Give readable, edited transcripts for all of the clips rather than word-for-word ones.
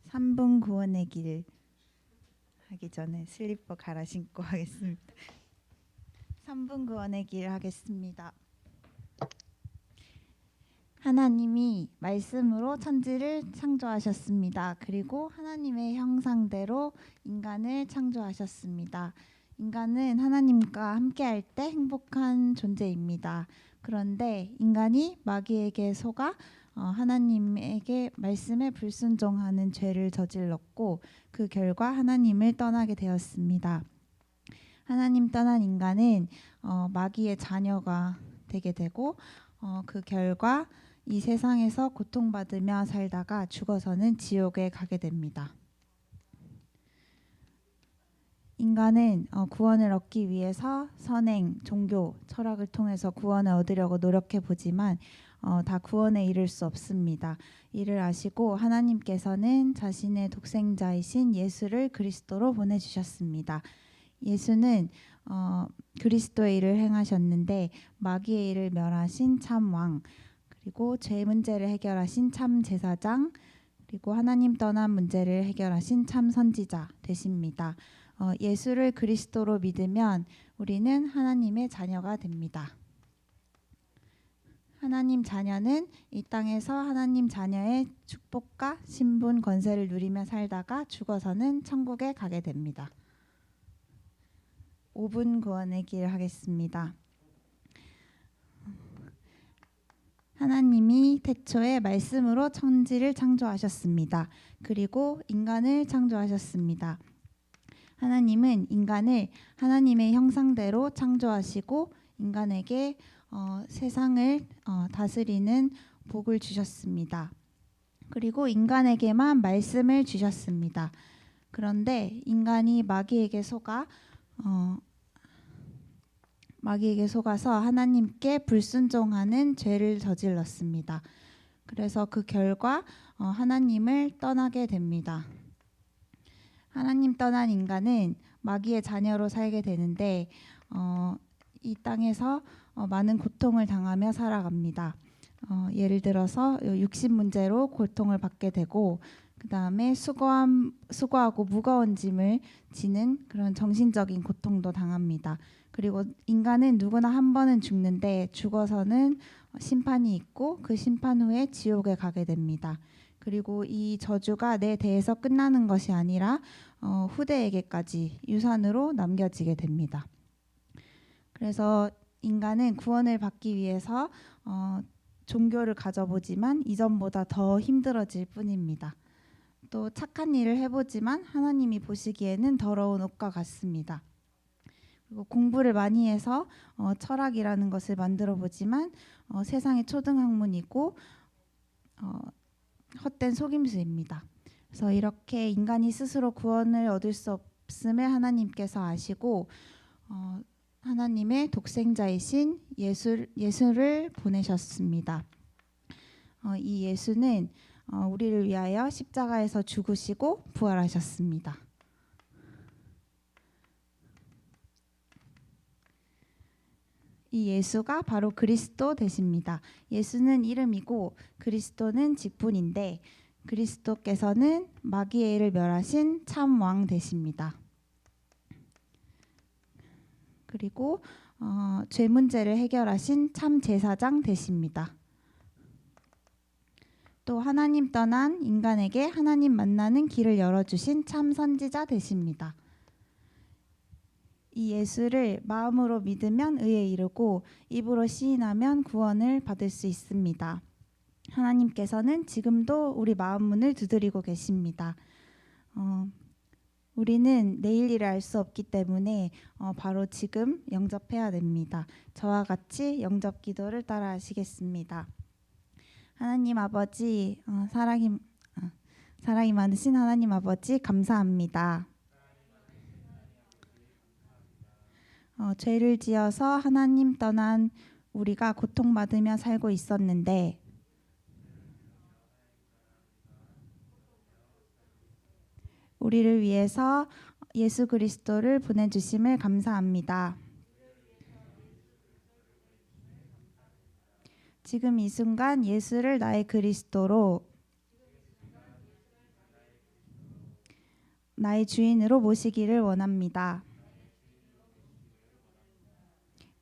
3분 구원의 길 하기 전에 슬리퍼 갈아 신고 하겠습니다. 3분 구원의 길 하겠습니다. 하나님이 말씀으로 천지를 창조하셨습니다. 그리고 하나님의 형상대로 인간을 창조하셨습니다. 인간은 하나님과 함께할 때 행복한 존재입니다. 그런데 인간이 마귀에게 속아 하나님에게 말씀에 불순종하는 죄를 저질렀고 그 결과 하나님을 떠나게 되었습니다. 하나님 떠난 인간은 마귀의 자녀가 되게 되고 그 결과 이 세상에서 고통받으며 살다가 죽어서는 지옥에 가게 됩니다. 인간은 구원을 얻기 위해서 선행, 종교, 철학을 통해서 구원을 얻으려고 노력해 보지만 다 구원에 이를 수 없습니다. 이를 아시고 하나님께서는 자신의 독생자이신 예수를 그리스도로 보내주셨습니다. 예수는 그리스도의 일을 행하셨는데 마귀의 일을 멸하신 참 왕, 그리고 죄 문제를 해결하신 참 제사장, 그리고 하나님 떠난 문제를 해결하신 참 선지자 되십니다. 예수를 그리스도로 믿으면 우리는 하나님의 자녀가 됩니다. 하나님 자녀는 이 땅에서 하나님 자녀의 축복과 신분 권세를 누리며 살다가 죽어서는 천국에 가게 됩니다. 5분 구원의 길 하겠습니다. 하나님이 태초에 말씀으로 천지를 창조하셨습니다. 그리고 인간을 창조하셨습니다. 하나님은 인간을 하나님의 형상대로 창조하시고 인간에게 세상을 다스리는 복을 주셨습니다. 그리고 인간에게만 말씀을 주셨습니다. 그런데 인간이 마귀에게 속아서 하나님께 불순종하는 죄를 저질렀습니다. 그래서 그 결과 하나님을 떠나게 됩니다. 하나님 떠난 인간은 마귀의 자녀로 살게 되는데 이 땅에서 많은 고통을 당하며 살아갑니다. 예를 들어서 육신 문제로 고통을 받게 되고 그 다음에 수고하고 무거운 짐을 지는 그런 정신적인 고통도 당합니다. 그리고 인간은 누구나 한 번은 죽는데 죽어서는 심판이 있고 그 심판 후에 지옥에 가게 됩니다. 그리고 이 저주가 내 대에서 끝나는 것이 아니라 후대에게까지 유산으로 남겨지게 됩니다. 그래서 인간은 구원을 받기 위해서 종교를 가져보지만 이전보다 더 힘들어질 뿐입니다. 또 착한 일을 해보지만 하나님이 보시기에는 더러운 옷과 같습니다. 그리고 공부를 많이 해서 철학이라는 것을 만들어 보지만 세상의 초등학문이고 헛된 속임수입니다. 그래서 이렇게 인간이 스스로 구원을 얻을 수 없음을 하나님께서 아시고 하나님의 독생자이신 예수를 보내셨습니다. 이 예수는 우리를 위하여 십자가에서 죽으시고 부활하셨습니다. 이 예수가 바로 그리스도 되십니다. 예수는 이름이고 그리스도는 직분인데 그리스도께서는 마귀의 일을 멸하신 참 왕 되십니다. 그리고 죄 문제를 해결하신 참 제사장 되십니다. 또 하나님 떠난 인간에게 하나님 만나는 길을 열어주신 참 선지자 되십니다. 이 예수를 마음으로 믿으면 의에 이르고 입으로 시인하면 구원을 받을 수 있습니다. 하나님께서는 지금도 우리 마음 문을 두드리고 계십니다. 우리는 내일 일을 알 수 없기 때문에 바로 지금 영접해야 됩니다. 저와 같이 영접 기도를 따라 하시겠습니다. 하나님 아버지, 사랑이 많으신 하나님 아버지 감사합니다. 죄를 지어서 하나님 떠난 우리가 고통받으며 살고 있었는데 우리를 위해서 예수 그리스도를 보내주심을 감사합니다. 지금 이 순간 예수를 나의 그리스도로 나의 주인으로 모시기를 원합니다.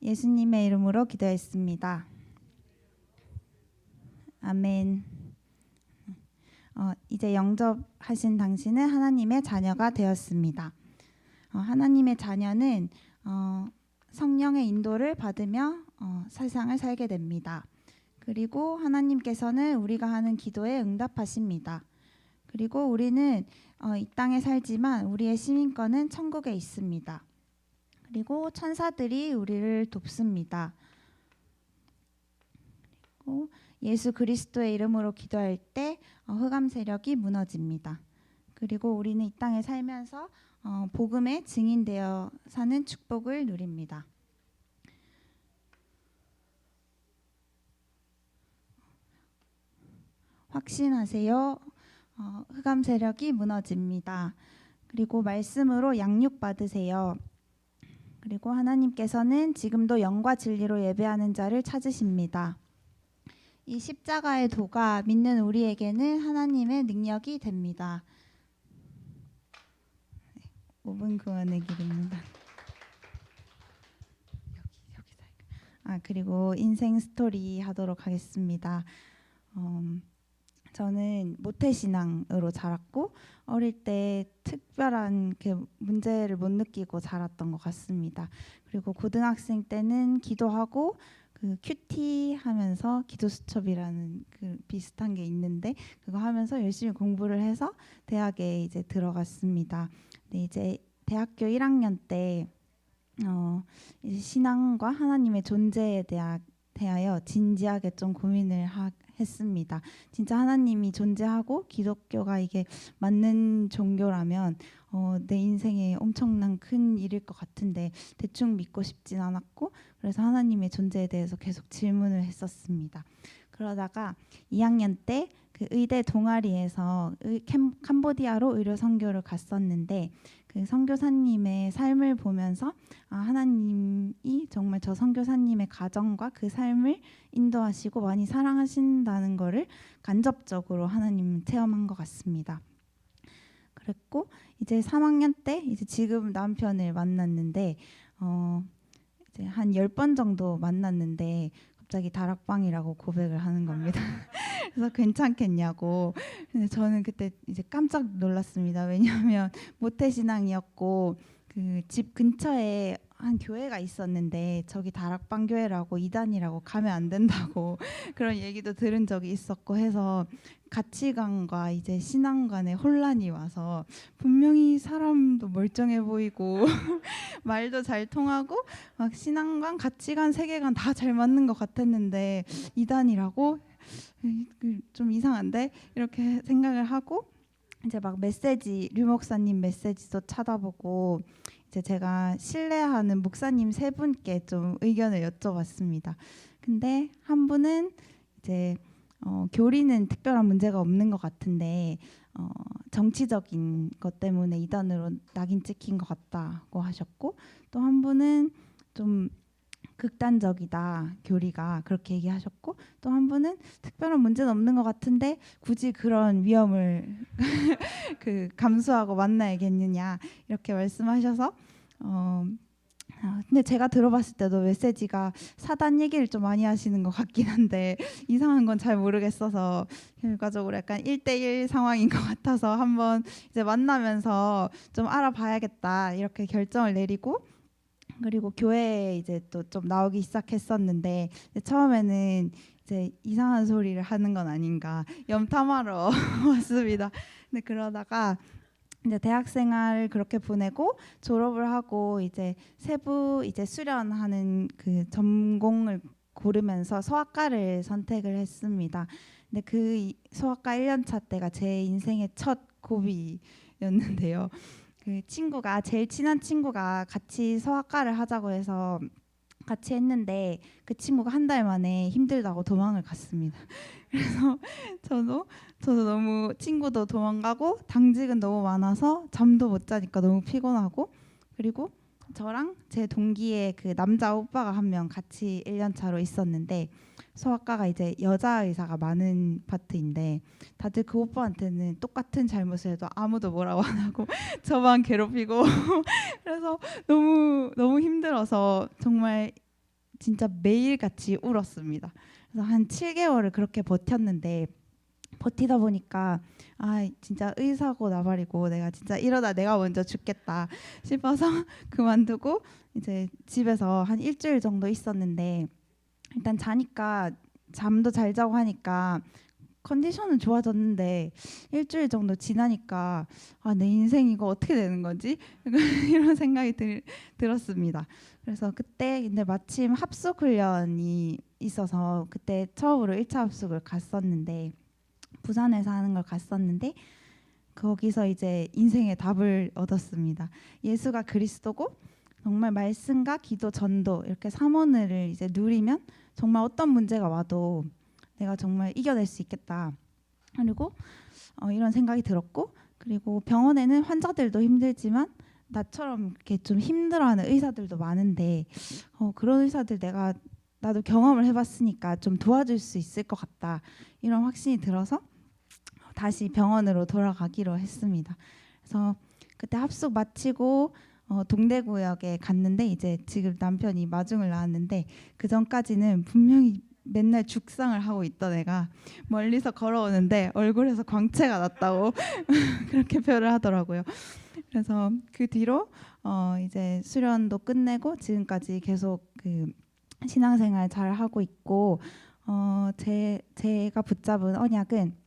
예수님의 이름으로 기도했습니다. 아멘. 이제 영접하신 당신은 하나님의 자녀가 되었습니다. 하나님의 자녀는 성령의 인도를 받으며 세상을 살게 됩니다. 그리고 하나님께서는 우리가 하는 기도에 응답하십니다. 그리고 우리는 이 땅에 살지만 우리의 시민권은 천국에 있습니다. 그리고 천사들이 우리를 돕습니다. 그리고 예수 그리스도의 이름으로 기도할 때 흑암 세력이 무너집니다. 그리고 우리는 이 땅에 살면서 복음의 증인되어 사는 축복을 누립니다. 확신하세요. 흑암 세력이 무너집니다. 그리고 말씀으로 양육 받으세요. 그리고 하나님께서는 지금도 영과 진리로 예배하는 자를 찾으십니다. 이 십자가의 도가 믿는 우리에게는 하나님의 능력이 됩니다. 5분 구원의 길입니다. 그리고 인생 스토리 하도록 하겠습니다. 저는 모태신앙으로 자랐고 어릴 때 특별한 문제를 못 느끼고 자랐던 것 같습니다. 그리고 고등학생 때는 기도하고 큐티 하면서 기도수첩이라는 비슷한 게 있는데 그거 하면서 열심히 공부를 해서 대학에 이제 들어갔습니다. 근데 이제 대학교 1학년 때 이제 신앙과 하나님의 존재에 대하여 진지하게 좀 고민을 했습니다. 진짜 하나님이 존재하고 기독교가 이게 맞는 종교라면 내 인생에 엄청난 큰 일일 것 같은데 대충 믿고 싶진 않았고 그래서 하나님의 존재에 대해서 계속 질문을 했었습니다. 그러다가 2학년 때 의대 동아리에서 캄보디아로 의료 선교를 갔었는데 그 선교사님의 삶을 보면서 하나님이 정말 저 선교사님의 가정과 그 삶을 인도하시고 많이 사랑하신다는 거를 간접적으로 하나님 체험한 것 같습니다. 그랬고 이제 3학년 때 이제 지금 남편을 만났는데 이제 한 10번 정도 만났는데 갑자기 다락방이라고 고백을 하는 겁니다. 그래서 괜찮겠냐고. 근데 저는 그때 이제 깜짝 놀랐습니다. 왜냐하면 모태신앙이었고 그 집 근처에 한 교회가 있었는데 저기 다락방 교회라고 이단이라고 가면 안 된다고 그런 얘기도 들은 적이 있었고 해서 가치관과 이제 신앙 간의 혼란이 와서 분명히 사람도 멀쩡해 보이고 말도 잘 통하고 막 신앙관, 가치관, 세계관 다 잘 맞는 것 같았는데 이단이라고 좀 이상한데 이렇게 생각을 하고 이제 막 메시지 류 목사님 메시지도 찾아보고 이제 제가 신뢰하는 목사님 3분께 좀 의견을 여쭤봤습니다. 근데 한 분은 이제 교리는 특별한 문제가 없는 것 같은데 정치적인 것 때문에 이단으로 낙인 찍힌 것 같다고 하셨고 또 한 분은 좀 극단적이다 교리가 그렇게 얘기하셨고 또 한 분은 특별한 문제는 없는 것 같은데 굳이 그런 위험을 감수하고 만나야겠느냐 이렇게 말씀하셔서 근데 제가 들어봤을 때도 메시지가 사단 얘기를 좀 많이 하시는 것 같긴 한데 이상한 건 잘 모르겠어서 결과적으로 약간 1대1 상황인 것 같아서 한번 이제 만나면서 좀 알아봐야겠다 이렇게 결정을 내리고 그리고 교회에 이제 또 좀 나오기 시작했었는데 처음에는 이제 이상한 소리를 하는 건 아닌가 염탐하러 왔습니다. 근데 그러다가 이제 대학생활을 그렇게 보내고 졸업을 하고 이제 세부 이제 수련하는 그 전공을 고르면서 서학과를 선택을 했습니다. 근데 그 서학과 1년차 때가 제 인생의 첫 고비였는데요. 그 친구가 제일 친한 친구가 같이 서학과를 하자고 해서 같이 했는데 그 친구가 한 달 만에 힘들다고 도망을 갔습니다. 그래서 저도 너무 친구도 도망가고 당직은 너무 많아서 잠도 못 자니까 너무 피곤하고 그리고 저랑 제 동기의 그 남자 오빠가 한 명 같이 1년 차로 있었는데 소아과가 이제 여자 의사가 많은 파트인데 다들 그 오빠한테는 똑같은 잘못을 해도 아무도 뭐라고 안 하고 저만 괴롭히고 그래서 너무 힘들어서 정말 진짜 매일같이 울었습니다. 그래서 한 7개월을 그렇게 버텼는데 버티다 보니까 아 진짜 의사고 나발이고 내가 진짜 이러다 내가 먼저 죽겠다 싶어서 그만두고 이제 집에서 한 일주일 정도 있었는데 일단 자니까 잠도 잘 자고 하니까 컨디션은 좋아졌는데 일주일 정도 지나니까 아, 내 인생 이거 어떻게 되는 거지? 이런 생각이 들었습니다. 그래서 그때 근데 마침 합숙 훈련이 있어서 그때 처음으로 1차 합숙을 갔었는데 부산에서 하는 걸 갔었는데 거기서 이제 인생의 답을 얻었습니다. 예수가 그리스도고 정말 말씀과 기도, 전도 이렇게 삼원을 이제 누리면 정말 어떤 문제가 와도 내가 정말 이겨낼 수 있겠다. 그리고 이런 생각이 들었고 그리고 병원에는 환자들도 힘들지만 나처럼 이렇게 좀 힘들어하는 의사들도 많은데 그런 의사들 나도 경험을 해봤으니까 좀 도와줄 수 있을 것 같다. 이런 확신이 들어서 다시 병원으로 돌아가기로 했습니다. 그래서 그때 합숙 마치고 동대구역에 갔는데 이제 지금 남편이 마중을 나왔는데 그 전까지는 분명히 맨날 죽상을 하고 있던 애가 멀리서 걸어오는데 얼굴에서 광채가 났다고 그렇게 표현을 하더라고요. 그래서 그 뒤로 이제 수련도 끝내고 지금까지 계속 그 신앙생활 잘 하고 있고 제가 붙잡은 언약은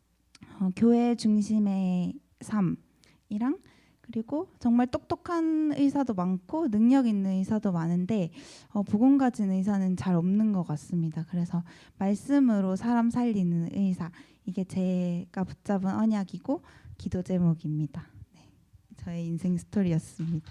교회 중심의 삶이랑 그리고 정말 똑똑한 의사도 많고 능력 있는 의사도 많은데 복음 가진 의사는 잘 없는 것 같습니다. 그래서 말씀으로 사람 살리는 의사 이게 제가 붙잡은 언약이고 기도 제목입니다. 네, 저의 인생 스토리였습니다.